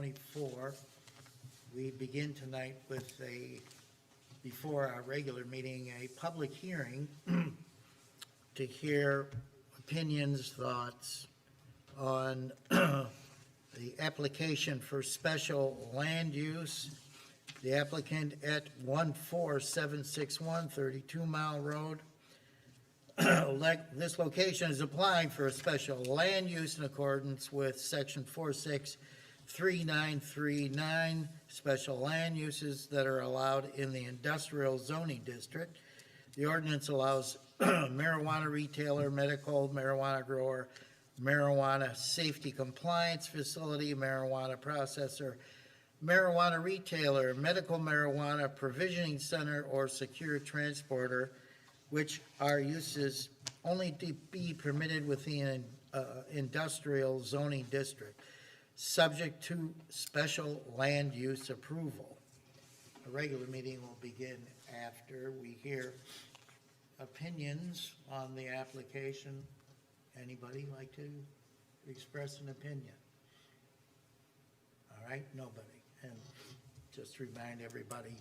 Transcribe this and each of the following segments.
2024. We begin tonight with before our regular meeting, a public hearing to hear opinions, thoughts on the application for special land use. The applicant at 14761 32 Mile Road. This location is applying for a special land use in accordance with section 463939, special land uses that are allowed in the industrial zoning district. The ordinance allows marijuana retailer, medical marijuana grower, marijuana safety compliance facility, marijuana processor, marijuana retailer, medical marijuana provisioning center, or secure transporter, which are uses only to be permitted within industrial zoning district, subject to special land use approval. A regular meeting will begin after we hear opinions on the application. Anybody like to express an opinion? All right, nobody. And just remind everybody,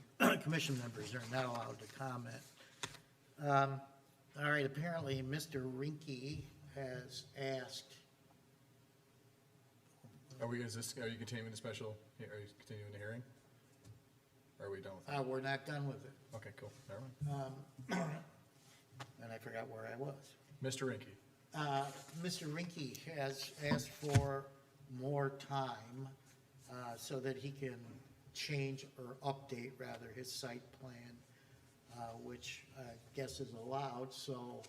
commission members are not allowed to comment. All right, apparently Mr. Rinke has asked. Are you continuing the special, are you continuing the hearing? Or are we done with it? We're not done with it. Okay, cool, never mind. And I forgot where I was. Mr. Rinke. Mr. Rinke has asked for more time so that he can change or update rather his site plan, which I guess is allowed, so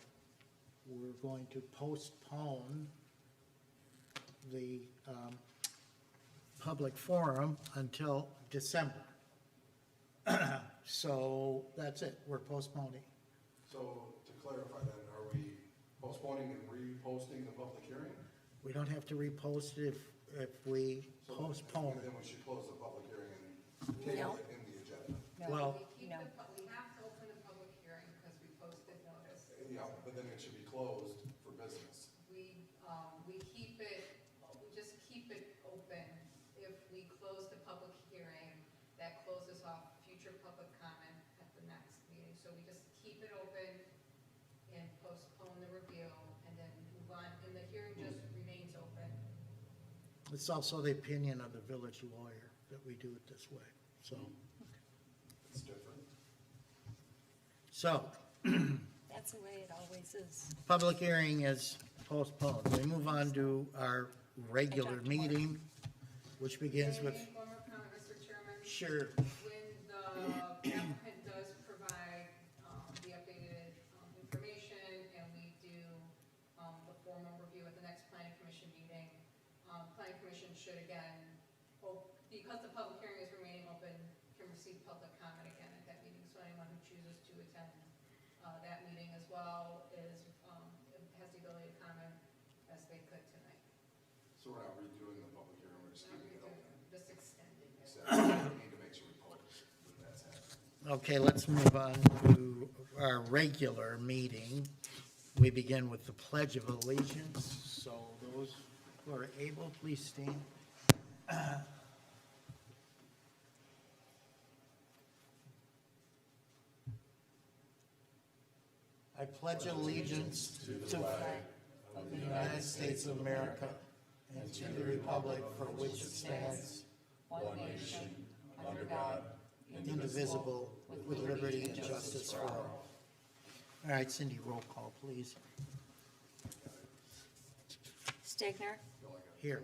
we're going to postpone the public forum until December. So that's it, we're postponing. So to clarify then, are we postponing and reposting the public hearing? We don't have to repost it if we postpone it. Then we should close the public hearing and table it in the agenda. Well, We have to open the public hearing because we posted notice. Yeah, but then it should be closed for business. We just keep it open. If we close the public hearing, that closes off future public comment at the next meeting. So we just keep it open and postpone the review and then move on, and the hearing just remains open. it's also the opinion of the village lawyer that we do it this way, so. It's different. So, That's the way it always is. public hearing is postponed. We move on to our regular meeting, which begins with, One more comment, Mr. Chairman. sure, When the applicant does provide the updated information and we do the formal review at the next planning commission meeting, planning commission should again, because the public hearing is remaining open, can receive public comment again at that meeting. So anyone who chooses to attend that meeting as well has the ability to comment as they could tonight. So we're not redoing the public hearing, we're just Not keeping it redoing open. it, just extending it. So we need to make sure we post that that's happening. okay, let's move on to our regular meeting. We begin with the Pledge of Allegiance, so those who are able, please stand. I pledge allegiance to the flag of the United States of America and to the republic for which it stands, One nation, under God, indivisible, with liberty and justice for all. All right, Cindy, roll call, please. Stegner, Here.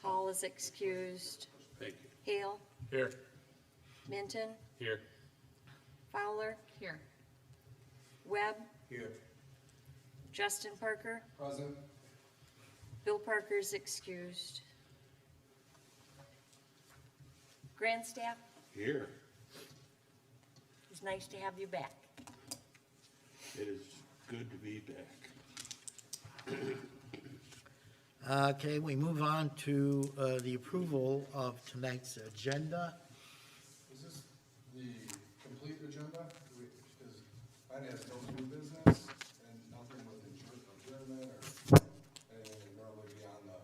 Hall is excused. Thank Hale, you. Here. Minton, Here. Fowler, Here. Webb, Here. Justin Parker, Present? Bill Parker's excused. Grandstaff, Here, it's nice to have you back. it is good to be back. Okay, we move on to the approval of tonight's agenda. Is this the complete agenda? Because mine has no new business and nothing with adjournment or anything normally beyond the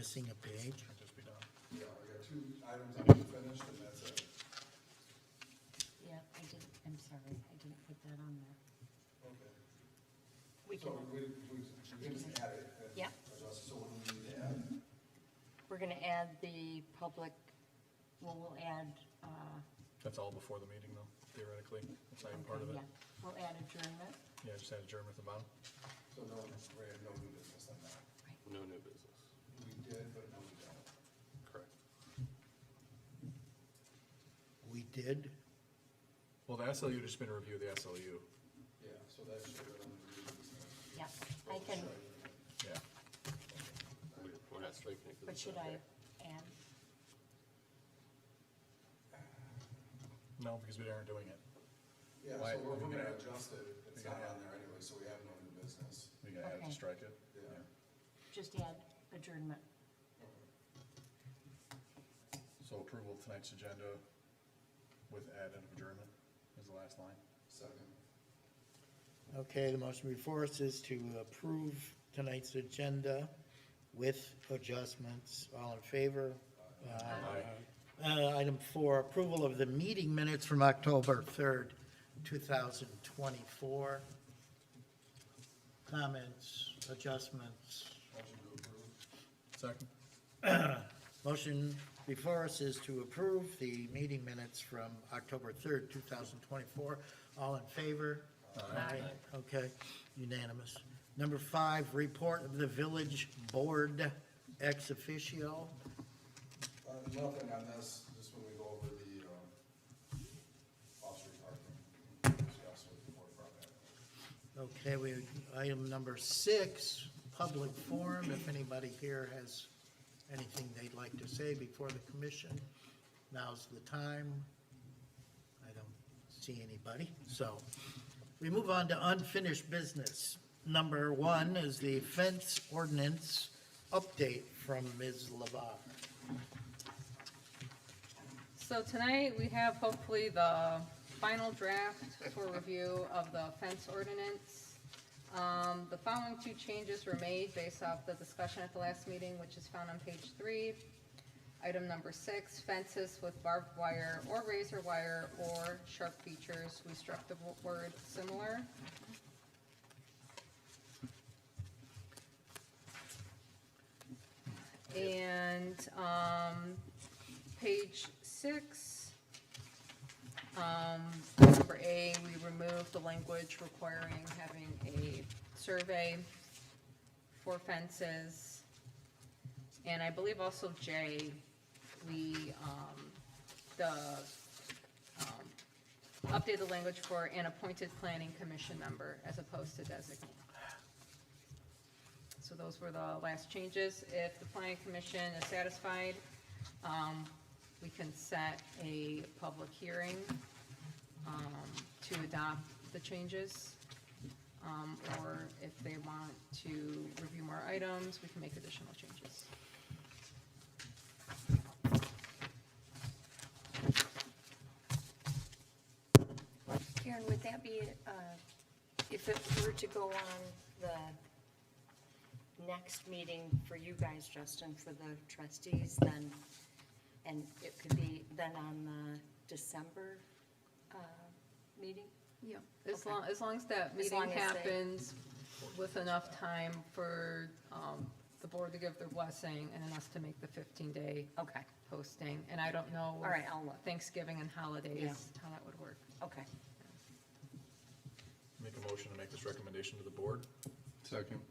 missing a page. Should just be done. Yeah, I got 2 items unfinished, and that's it. Yeah, I'm sorry, I didn't put that on there. Okay. We can, So we can just add it. and Yeah. adjust. So what do we need to add? we're gonna add the public, we'll add, That's all before the meeting though, theoretically. That's not even part of it. yeah, we'll add adjournment. Yeah, just add adjournment at the bottom. So no, we have no new business on that. No new business. We did, but no, we don't. Correct. We did, Well, the SLU just been a review of the SLU. Yeah, so that should have been on the new business. Yeah, I can, Yeah. We're not striking it. 'cause but it's should not I there. add? No, because we aren't doing it. Yeah, Why- so we're we gonna gotta- adjust it. It's we not gotta on there anyway, so we have no new business. We gotta add Okay. to strike it. Yeah. Just add adjournment. So approval of tonight's agenda with add and adjournment is the last line. Second. okay, the motion before us is to approve tonight's agenda with adjustments. All in favor? Item 4, approval of the meeting minutes from October 3rd, 2024. Comments, adjustments? Motion to approve. Second? Motion before us is to approve the meeting minutes from October 3rd, 2024. All in favor? Aye. Okay, unanimous. Number 5, report of the village board ex-officio. Nothing on this, just when we go over the, off-street parking, discuss what the board brought back. Okay, item number 6, public forum. If anybody here has anything they'd like to say before the commission, now's the time. I don't see anybody, so we move on to unfinished business. Number 1 is the fence ordinance update from Ms. Lavar. So tonight, we have hopefully the final draft for review of the fence ordinance. The following 2 changes were made based off the discussion at the last meeting, which is found on page 3. Item number 6, fences with barbed wire or razor wire or sharp features. We struck the word similar. And, page 6, number A, we removed the language requiring having a survey for fences. And I believe also J, we, update the language for an appointed planning commission member as opposed to designate. So those were the last changes. If the planning commission is satisfied, we can set a public hearing, to adopt the changes. Or if they want to review more items, we can make additional changes. Karen, would that be, if it were to go on the next meeting for you guys, Justin, for the trustees, then, and it could be then on the December, meeting? Yeah. Okay. As long as that As meeting long as they- happens with enough time for, the board to give their blessing and then us to make the 15-day Okay, posting. And I don't know. all right, I'll look, Thanksgiving and holidays, Yeah. how that would work. okay. Make a motion to make this recommendation to the board. Second.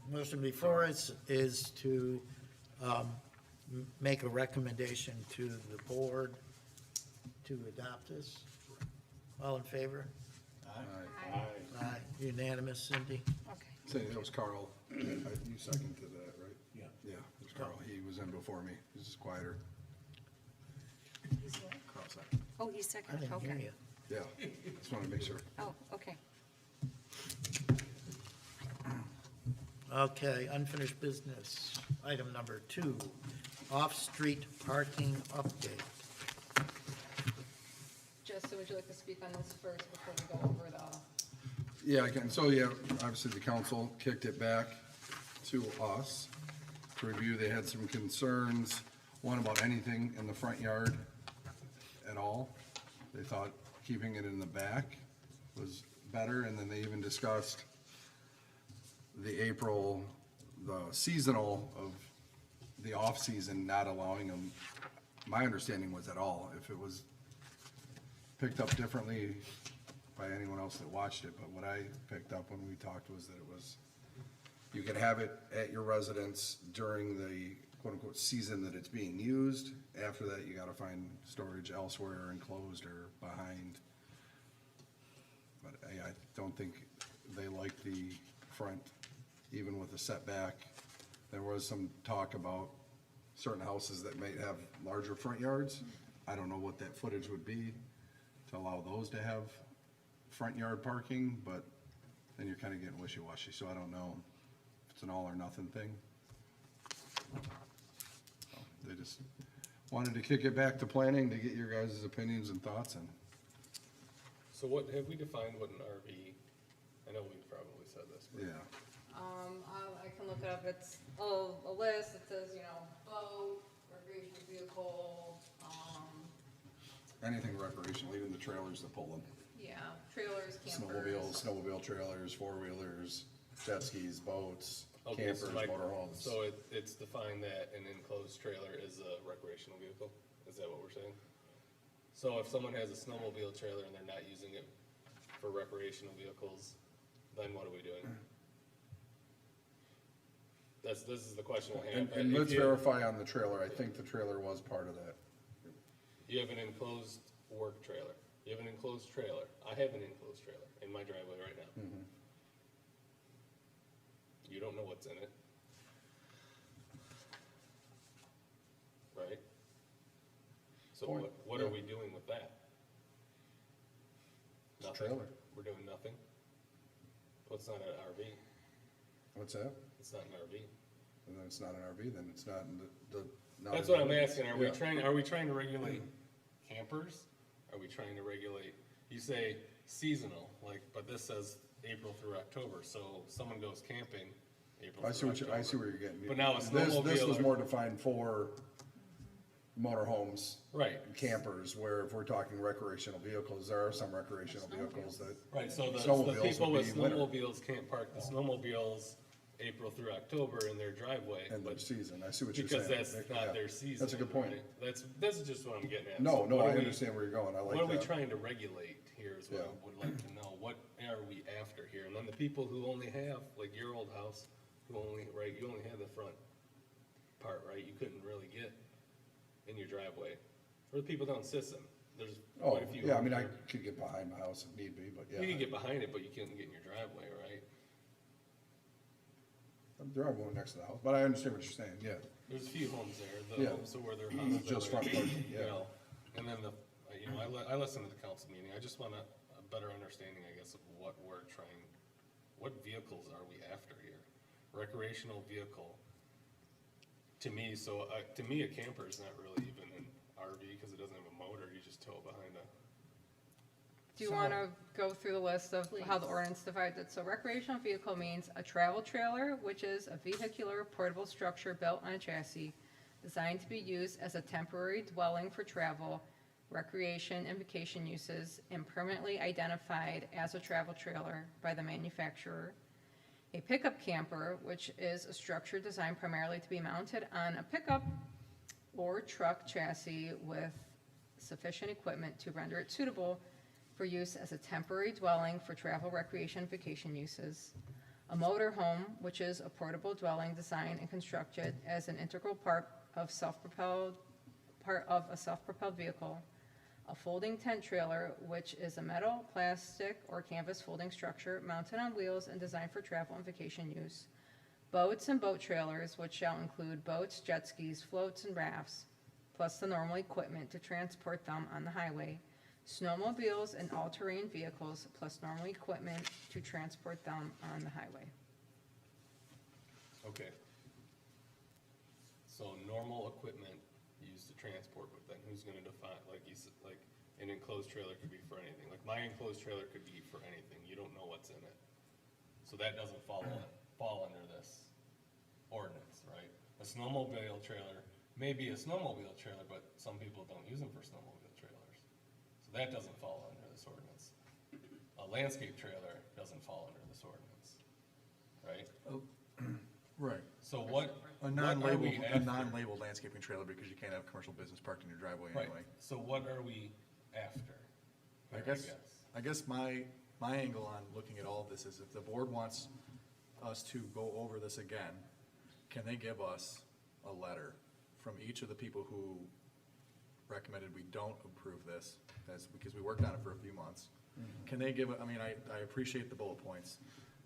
Motion before us is to make a recommendation to the board to adopt this. All in favor? Aye. Unanimous, Cindy? Okay. Say, that was Carl. You seconded that, right? Yeah. Yeah, it was Carl. He was in before me. He's just quieter. He's what? Carl second. Oh, he's I second, didn't hear okay. you. Yeah, just wanted to make sure. Oh, okay. Okay, unfinished business. Item number 2, off-street parking update. Justin, would you like to speak on this first before we go over the? Yeah, I can. So, yeah, obviously the council kicked it back to us. to review. They had some concerns, one about anything in the front yard at all. They thought keeping it in the back was better, and then they even discussed the seasonal of the off-season, not allowing them. My understanding was at all, if it was picked up differently by anyone else that watched it, but what I picked up when we talked was that it was, you could have it at your residence during the quote-unquote season that it's being used. After that, you gotta find storage elsewhere, enclosed or behind. But I don't think they like the front, even with the setback. There was some talk about certain houses that may have larger front yards. I don't know what that footage would be to allow those to have front yard parking, but then you're kinda getting wishy-washy, so I don't know if it's an all or nothing thing. So, they just wanted to kick it back to planning to get your guys' opinions and thoughts, and So what, have we defined what an RV, I know we've probably said this, but yeah. I can look it up, it's a list, it says, you know, boat, recreational vehicle, Anything recreational, even the trailers that pull them. yeah, trailers, campers. Snowmobile trailers, four-wheelers, jet skis, boats, Okay, campers, so like, motorhomes. so it's defined that an enclosed trailer is a recreational vehicle, is that what we're saying? So if someone has a snowmobile trailer and they're not using it for recreational vehicles, then what are we doing? This is the question I have. And If let's you- verify on the trailer, I think the trailer was part of that. You have an enclosed work trailer, you have an enclosed trailer, I have an enclosed trailer in my driveway right now. You don't know what's in it. Right? So Point, what yeah. are we doing with that? It's a Nothing. trailer. We're doing nothing? Well, it's not an RV, What's that? it's not an RV. And then it's not an RV, then it's not in the. not That's in what the- I'm asking, are we Yeah. trying to regulate campers? Are we trying to regulate, you say seasonal, like, but this says April through October, so someone goes camping April I see through what you, October. I see where you're getting. But now a This was snowmobile- more defined for motorhomes. Right. Campers, where if we're talking recreational vehicles, there are some recreational vehicles that. Right, so the Snowmobiles people would with be winter. snowmobiles can't park the snowmobiles April through October in their driveway. And their but- season, I see what you're saying. Because that's Yeah, not their season. That's a good point. right? That's just what I'm getting at. No, So no, what I are we- understand where you're going, I like that. What are we trying to regulate here is what I Yeah. would like to know. What are we after here? And then the people who only have, like your old house, who only, right, you only had the front part, right? You couldn't really get in your driveway. Or the people down Sisson, there's Oh, quite a few. yeah, I mean, I here. could get behind my house if need be, but yeah. You can get behind it, but you can't get in your driveway, right? There are one next to the house, but I understand what you're saying, yeah. There's a few homes there, the Yeah. homes where their houses Just are, front parking, you yeah. know, and then the, you know, I listen to the council meeting, I just want a better understanding, I guess, of what we're trying, what vehicles are we after here? Recreational vehicle, to me, to me, a camper is not really even an RV, because it doesn't have a motor, you just tow it behind a. Do you wanna go through the list of how the Please. ordinance divides it? So recreational vehicle means a travel trailer, which is a vehicular portable structure built on a chassis designed to be used as a temporary dwelling for travel, recreation, and vacation uses, and permanently identified as a travel trailer by the manufacturer. A pickup camper, which is a structure designed primarily to be mounted on a pickup or truck chassis with sufficient equipment to render it suitable for use as a temporary dwelling for travel, recreation, vacation uses. A motor home, which is a portable dwelling designed and constructed as an integral part of a self-propelled vehicle. A folding tent trailer, which is a metal, plastic, or canvas folding structure mounted on wheels and designed for travel and vacation use. Boats and boat trailers, which shall include boats, jet skis, floats, and rafts, plus the normal equipment to transport them on the highway. Snowmobiles and all-terrain vehicles, plus normal equipment to transport them on the highway. Okay. So normal equipment used to transport, but then who's gonna define, like you said, like, an enclosed trailer could be for anything, like my enclosed trailer could be for anything, you don't know what's in it. So that doesn't fall under this ordinance, right? A snowmobile trailer may be a snowmobile trailer, but some people don't use them for snowmobile trailers. So that doesn't fall under this ordinance. A landscape trailer doesn't fall under this ordinance, right? Right. So what A are non-labeled, we a after? non-labeled landscaping trailer because you can't have commercial business parked in your driveway Right, anyway. so what are we after? I guess my angle on looking at all of this is if the board wants us to go over this again, can they give us a letter from each of the people who recommended we don't approve this, because we worked on it for a few months? Can they give, I mean, I appreciate the bullet points,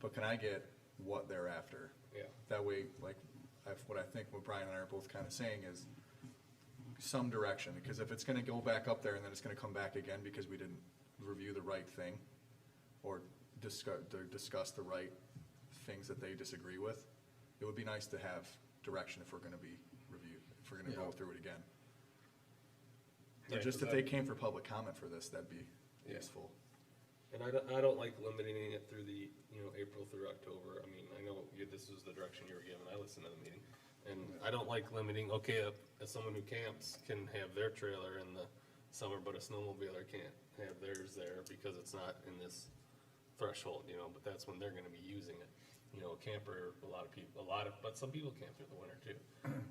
but can I get what they're after? Yeah. That way, like, what I think what Brian and I are both kind of saying is some direction, because if it's gonna go back up there and then it's gonna come back again because we didn't review the right thing or discuss the right things that they disagree with, it would be nice to have direction if we're gonna be reviewed, if we're gonna go through it again. Yeah, Or just 'cause if they came for public comment for this, that'd be Yeah. useful. And I don't like limiting it through the, April through October. I mean, I know this was the direction you were given. I listened to the meeting. And I don't like limiting, okay, as someone who camps can have their trailer in the summer, but a snowmobiler can't have theirs there because it's not in this threshold, but that's when they're gonna be using it. A camper, but some people camp through the winter too.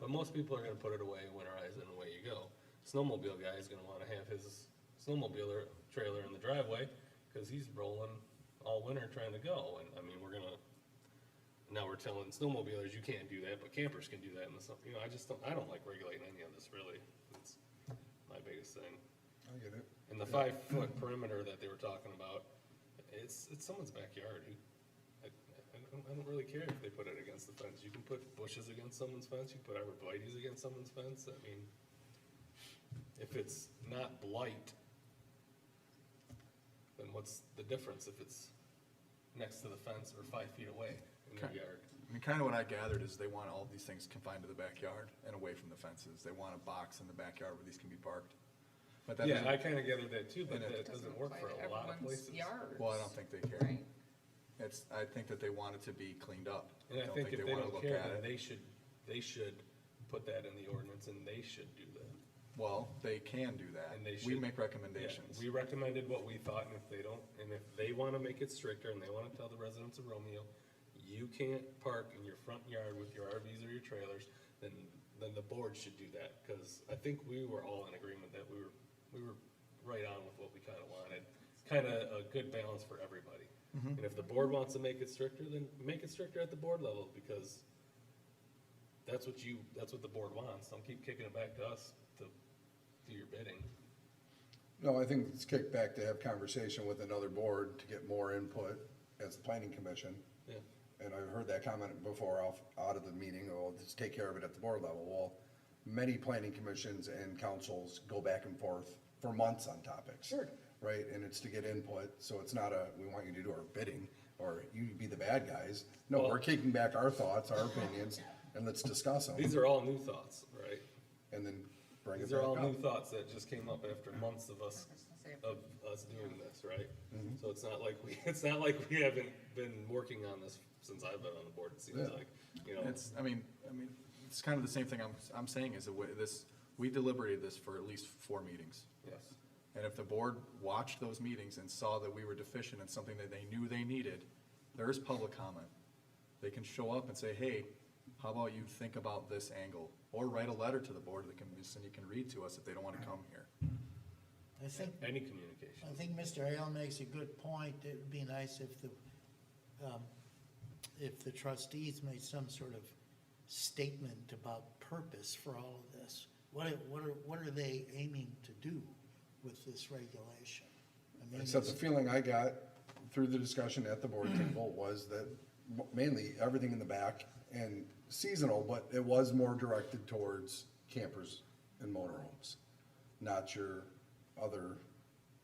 But most people are gonna put it away, winterize it, and away you go. Snowmobile guy is gonna wanna have his snowmobiler trailer in the driveway, cause he's rolling all winter trying to go, and I mean, now we're telling snowmobilers you can't do that, but campers can do that in the summer, I don't like regulating any of this really, that's my biggest thing. I get it. And the 5-foot perimeter that they were talking about, it's someone's backyard. I don't really care if they put it against the fence. You can put bushes against someone's fence, you can put arborvitae's against someone's fence, I mean, if it's not blight, then what's the difference if it's next to the fence or 5 feet away in their Okay. yard? I mean, kind of what I gathered is they want all these things confined to the backyard and away from the fences. They want a box in the backyard where these can be parked. But that Yeah, doesn't, I kinda gathered that too, but And that doesn't work for a lot of places. well, I don't think they care. Right. I think that they want it to be cleaned up. And I don't think if they wanna don't look care, at then it. they should put that in the ordinance and they should do that. Well, they can do that. And they We should- make recommendations. Yeah, we recommended what we thought, and if they don't, and if they wanna make it stricter, and they wanna tell the residents of Romeo, you can't park in your front yard with your RVs or your trailers, then the board should do that, cause I think we were all in agreement that we were right on with what we kinda wanted. Kinda a good balance for everybody. And if the board wants to make it stricter, then make it stricter at the board level, because that's what the board wants. Don't keep kicking it back to us to do your bidding. No, I think it's kicked back to have conversation with another board to get more input as the planning commission. Yeah. And I've heard that comment before out of the meeting, oh, just take care of it at the board level. Well, many planning commissions and councils go back and forth for months on topics. Sure. Right, and it's to get input, so it's not we want you to do our bidding, or you be the bad guys. No, Well- we're kicking back our thoughts, our opinions, and let's discuss them, These are all new thoughts, right? and then bring it These back are all new up. thoughts that just came up after months of us doing this, right? So it's not like we haven't been working on this since I've been on the board, it seems Yeah. like, I mean, it's kind of the same thing I'm saying is we deliberated this for at least 4 meetings. yes. And if the board watched those meetings and saw that we were deficient in something that they knew they needed, there is public comment. They can show up and say, hey, how about you think about this angle? Or write a letter to the board that you can read to us if they don't want to come here. I think, Any communication. I think Mr. Hale makes a good point. It would be nice if the trustees made some sort of statement about purpose for all of this. What are they aiming to do with this regulation? I mean, Except the feeling I got through the discussion at the board table was that mainly everything in the back and seasonal, but it was more directed towards campers and motorhomes, not your other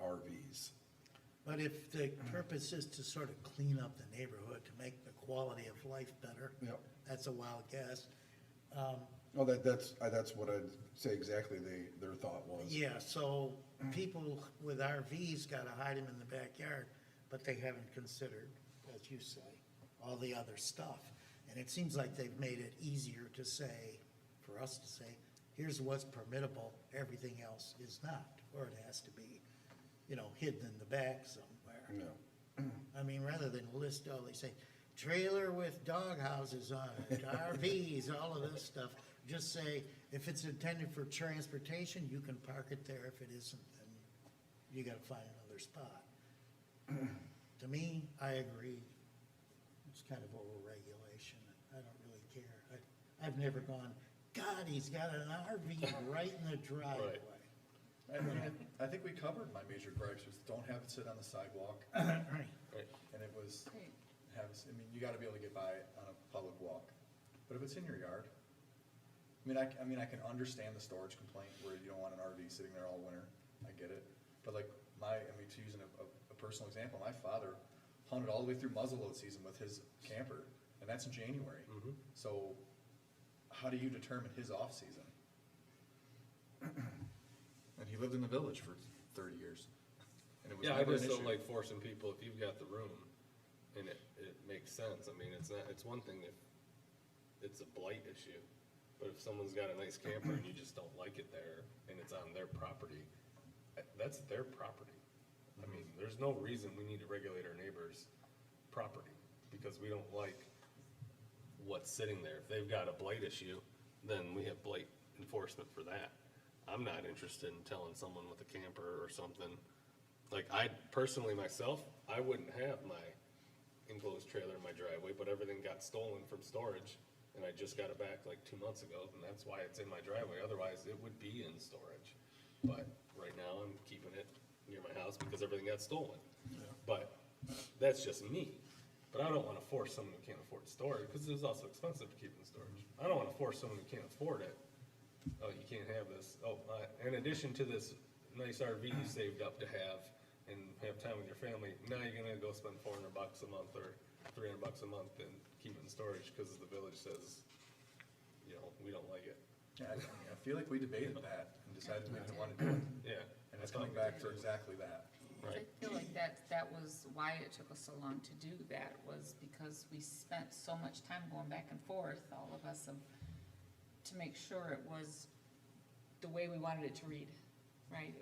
RVs. But if the purpose is to sort of clean up the neighborhood, to make the quality of life better, Yep. that's a wild guess. Oh, that's what I'd say exactly their thought was. Yeah, so people with RVs gotta hide them in the backyard, but they haven't considered, as you say, all the other stuff. And it seems like they've made it easier to say, for us to say, here's what's permittable, everything else is not, or it has to be, you know, hidden in the back somewhere. No. I mean, rather than list all, they say, trailer with dog houses on it, RVs, all of this stuff. Just say, if it's intended for transportation, you can park it there. If it isn't, then you gotta find another spot. To me, I agree. It's kind of overregulation. I don't really care. I've never gone, God, he's got an RV right in the driveway. I think we covered my major gripes, was don't have it sit on the sidewalk, Right. and it was, Great. I mean, you gotta be able to get by on a public walk. But if it's in your yard, I mean, I can understand the storage complaint where you don't want an RV sitting there all winter, I get it. But like to use a personal example, my father hunted all the way through muzzleload season with his camper, and that's in January. So how do you determine his off-season? And he lived in the village for 30 years. And it was Yeah, I never an just don't issue. like forcing people, if you've got the room and it makes sense, I mean, it's one thing if it's a blight issue, but if someone's got a nice camper and you just don't like it there and it's on their property, that's their property. I mean, there's no reason we need to regulate our neighbor's property because we don't like what's sitting there. If they've got a blight issue, then we have blight enforcement for that. I'm not interested in telling someone with a camper or something, like I personally myself, I wouldn't have my enclosed trailer in my driveway, but everything got stolen from storage and I just got it back like 2 months ago, and that's why it's in my driveway, otherwise it would be in storage. But right now I'm keeping it near my house because everything got stolen. But that's just me. But I don't wanna force someone who can't afford storage, cause it's also expensive to keep in storage. I don't wanna force someone who can't afford it. Oh, you can't have this. Oh, in addition to this nice RV you saved up to have and have time with your family, now you're gonna go spend $400 a month or $300 a month and keep it in storage because the village says, you know, we don't like it. Yeah, I feel like we debated that and decided we didn't wanna do it. Yeah. And it's coming back to exactly that. I feel like that was why it took us so long to do that, was because we spent so much time going back and forth, all of us, to make sure it was the way we wanted it to read, right?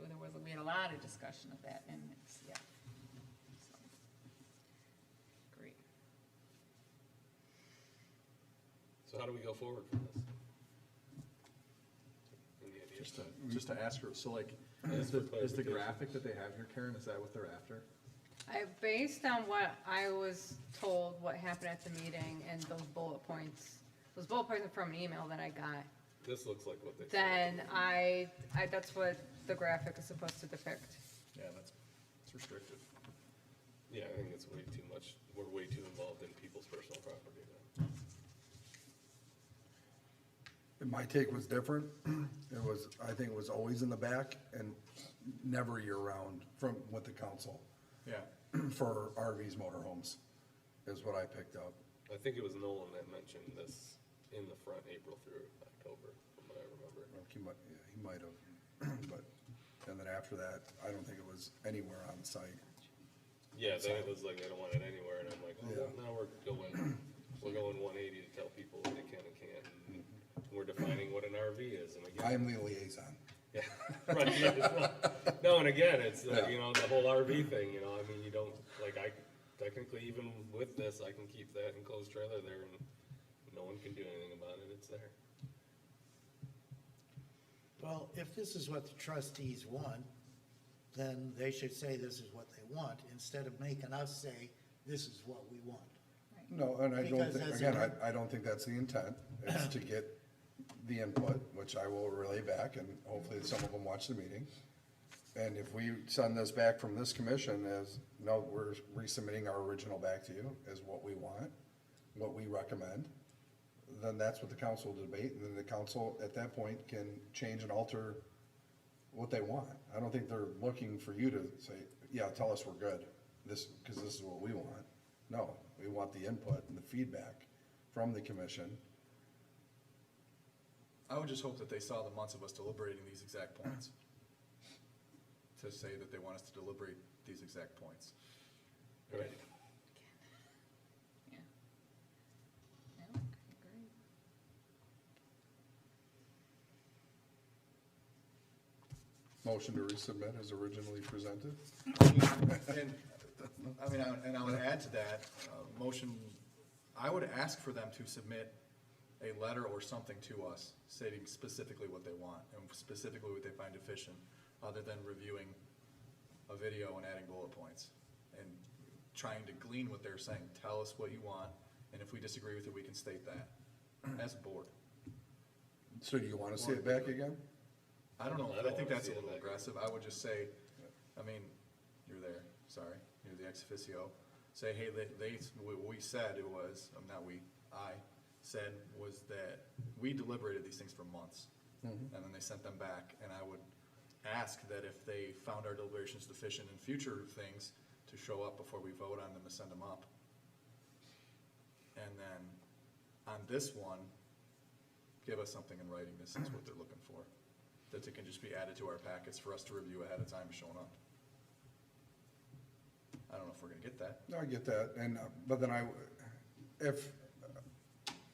We had a lot of discussion of that, and it's, yeah. So, great. So how do we go forward from this? Any ideas? Just to ask her, so like, is for the clarification. graphic that they have here, Karen, is that what they're after? Based on what I was told, what happened at the meeting and those bullet points are from an email that I got, This looks like what they said. then that's what the graphic is supposed to depict. Yeah, it's restrictive. Yeah, I think it's way too much, we're way too involved in people's personal property now. And my take was different. I think it was always in the back and never year-round from with the council Yeah. for RVs, motorhomes, is what I picked up. I think it was Nolan that mentioned this in the front, April through October, from what I remember. He might have, but, and then after that, I don't think it was anywhere on site. Yeah, then it was like, they don't want it anywhere, and I'm like, oh, well, now we're going 180 to tell people what they can and can't, and we're defining what an RV is, and I again. am the liaison. Yeah, right, yeah, well, no, and again, it's, Yeah. you know, the whole RV thing, you know, I mean, you don't, like, I, technically, even with this, I can keep that enclosed trailer there, and no one can do anything about it, it's there. Well, if this is what the trustees want, then they should say this is what they want, instead of making us say, this is what we want. No, and I don't Because think, as again, a- I don't think that's the intent, it's to get the input, which I will relay back, and hopefully some of them watch the meeting. And if we send this back from this commission as, no, we're resubmitting our original back to you, as what we want, what we recommend, then that's what the council will debate, and then the council at that point can change and alter what they want. I don't think they're looking for you to say, yeah, tell us we're good, because this is what we want. No, we want the input and the feedback from the commission. I would just hope that they saw the months of us deliberating these exact points. To say that they want us to deliberate these exact points. Right. Yeah. Yeah, I agree. Motion to resubmit as originally presented? And, and I would add to that, motion, I would ask for them to submit a letter or something to us stating specifically what they want and specifically what they find deficient, other than reviewing a video and adding bullet points and trying to glean what they're saying. Tell us what you want, and if we disagree with it, we can state that as a board. So do you wanna see it back again? I don't know, I don't I think wanna that's a see it little back. aggressive. I would just say, I mean, you're there, sorry, you're the ex-officio. Say, hey, what we said it was, I said was that we deliberated these things for months. And then they sent them back, and I would ask that if they found our deliberations deficient in future things, to show up before we vote on them and send them up. And then, on this one, give us something in writing, this is what they're looking for. That it can just be added to our packets for us to review ahead of time showing up. I don't know if we're gonna get that. No, I get that, and, but then if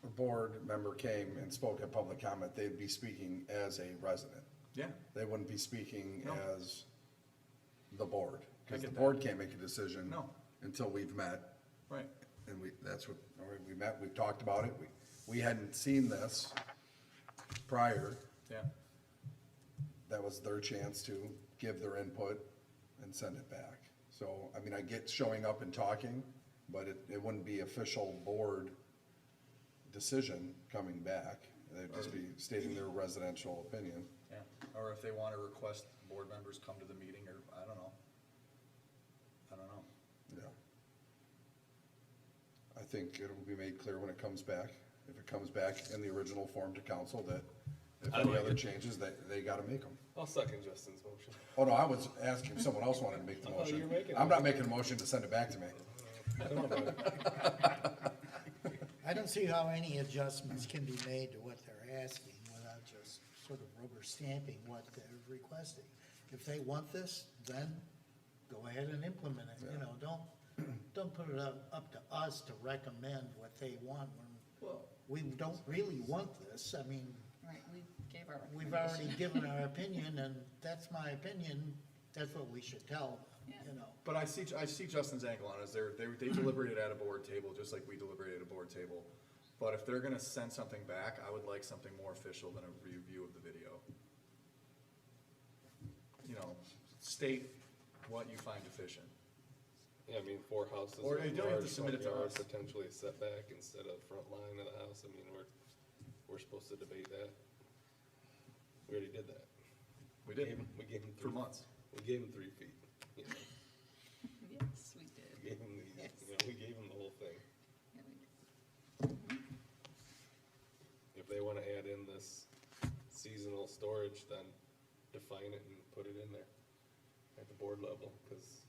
a board member came and spoke at public comment, they'd be speaking as a resident. Yeah, They wouldn't be speaking No. as the board, I cause the get board that. can't make a decision. No. Until we've met, right. and that's what, all right, we met, we've talked about it, we hadn't seen this prior. Yeah, That was their chance to give their input and send it back. So, I mean, I get showing up and talking, but it wouldn't be official board decision coming back. They'd just be stating their residential opinion. yeah. Or if they wanna request board members come to the meeting, or, I don't know. Yeah. I think it will be made clear when it comes back, if it comes back in the original form to council, that if I any like other it. changes, they gotta make them. I'll second Justin's motion. Oh, no, I was asking if someone else wanted to make the thought motion. you were making I'm it. not making a motion to send it back to me. I don't know about it. I don't see how any adjustments can be made to what they're asking without just sort of rubber stamping what they're requesting. If they want this, then go ahead and implement it, you know, don't put it up to us to recommend what they want when we don't really want this. I mean, Right, we gave our we've recommendation. already given our opinion, and that's my opinion, that's what we should tell them, you know. But I see Justin's angle on it, is they deliberated at a board table, just like we deliberated at a board table. But if they're gonna send something back, I would like something more official than a review of the video. You know, state what you find deficient. Yeah, I mean, 4 houses. Or with you don't have to large submit it to front yard, us. Potentially setback instead of front line of the house, I mean, we're supposed to debate that. We already did that. We did, We gave him for 3 months. We gave him 3 feet, you know, Yes, we did. we gave him these, Yes. you know, we gave him the whole thing. Yeah, we did. If they wanna add in this seasonal storage, then define it and put it in there at the board level, cause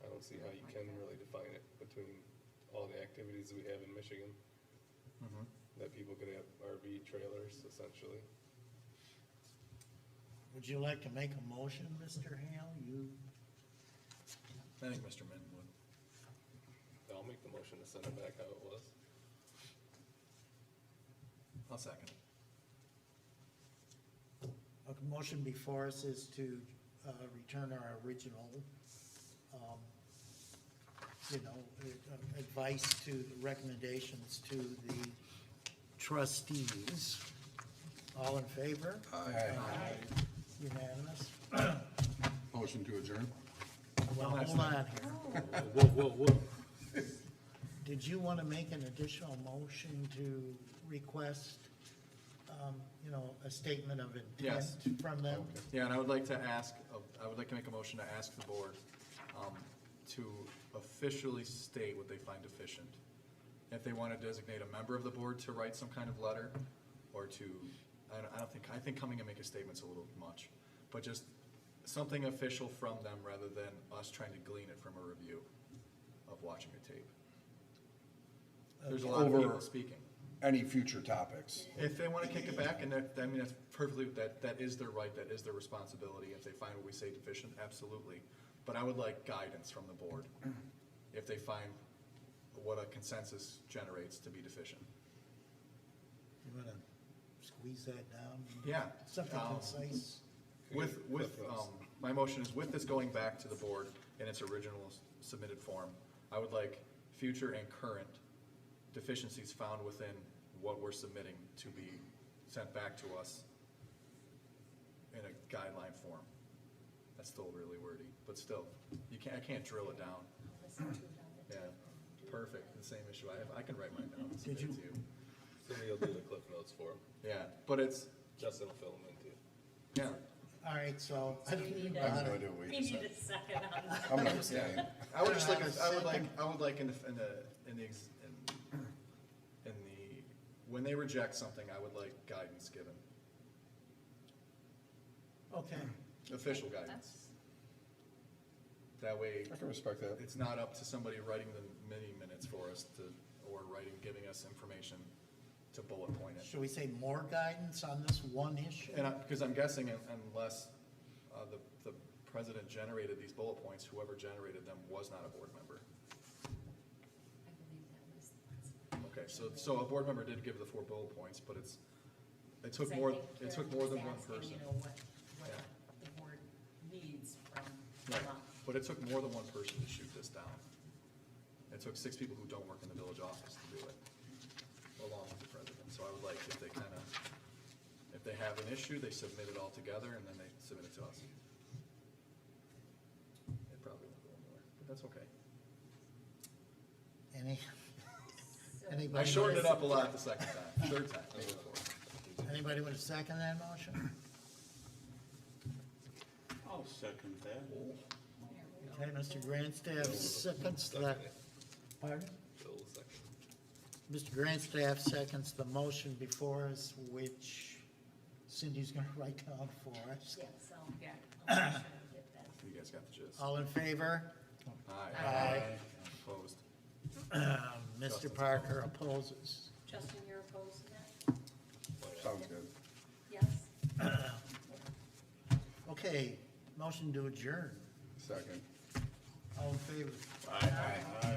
I don't see how you can really define it between all the activities we have in Michigan. That people could have RV trailers essentially. Would you like to make a motion, Mr. Hale? I think Mr. Minton would. I'll make the motion to send it back how it was. I'll second. A motion before us is to, return our original, advice to, recommendations to the trustees. All in favor? Aye. Unanimous? Motion to adjourn? Well, hold on here. Whoa. Did you want to make an additional motion to request, a statement of Yes. intent from them? Yeah, and I would like to make a motion to ask the board, to officially state what they find deficient. If they wanna designate a member of the board to write some kind of letter, or to, I think coming and make a statement's a little much, but just something official from them rather than us trying to glean it from a review of watching a tape. There's a lot of Over- people speaking. Any future topics? If they wanna kick it back, and that's perfectly, that is their right, that is their responsibility, if they find what we say deficient, absolutely. But I would like guidance from the board, if they find what a consensus generates to be deficient. You want to squeeze that down? Yeah. Something um, concise? with, my motion is with this going back to the board in its original submitted form, I would like future and current deficiencies found within what we're submitting to be sent back to us in a guideline form. That's still really wordy, but still, I can't drill it down. Yeah, perfect, the same issue I have, I can write mine down and submit it to you. Somebody will do the cliff notes for him. Yeah, but it's, Justin will fill them in too. yeah, All right, so, I don't need I have know. no idea what We you need said. a second on that. I'm not saying, I would just like, Uh, I would like in the, when they reject something, I would like guidance given, Okay, official guidance. That way, I can respect that. it's not up to somebody writing the mini minutes for us to, or giving us information to bullet point it. should we say more guidance on this one issue? And because I'm guessing unless, the president generated these bullet points, whoever generated them was not a board member. I believe that was. Okay, so a board member did give the 4 bullet points, but it took 'Cause I more, think it took Karen more was than one asking, person. You know, what Yeah. the board needs from Right, them. but it took more than one person to shoot this down. It took 6 people who don't work in the village office to do it, along with the president. So I would like if they if they have an issue, they submit it all together and then they submit it to us. It probably won't go anywhere, but that's okay. Anybody? I shortened it up a lot the second time, third time, maybe fourth. Anybody want to second that motion? I'll second that. Okay, Mr. Grandstaff seconds the, pardon? Bill will second. Mr. Grandstaff seconds the motion before us, which Cindy's gonna write down for us. Yeah, so. Yeah. I'll make sure to get that. You guys got the gist? All in favor? Aye. Opposed? Mr. Parker opposes. Justin, you're opposed to that? Sounds good. Yes? Okay, motion to adjourn. Second. All in favor? Aye.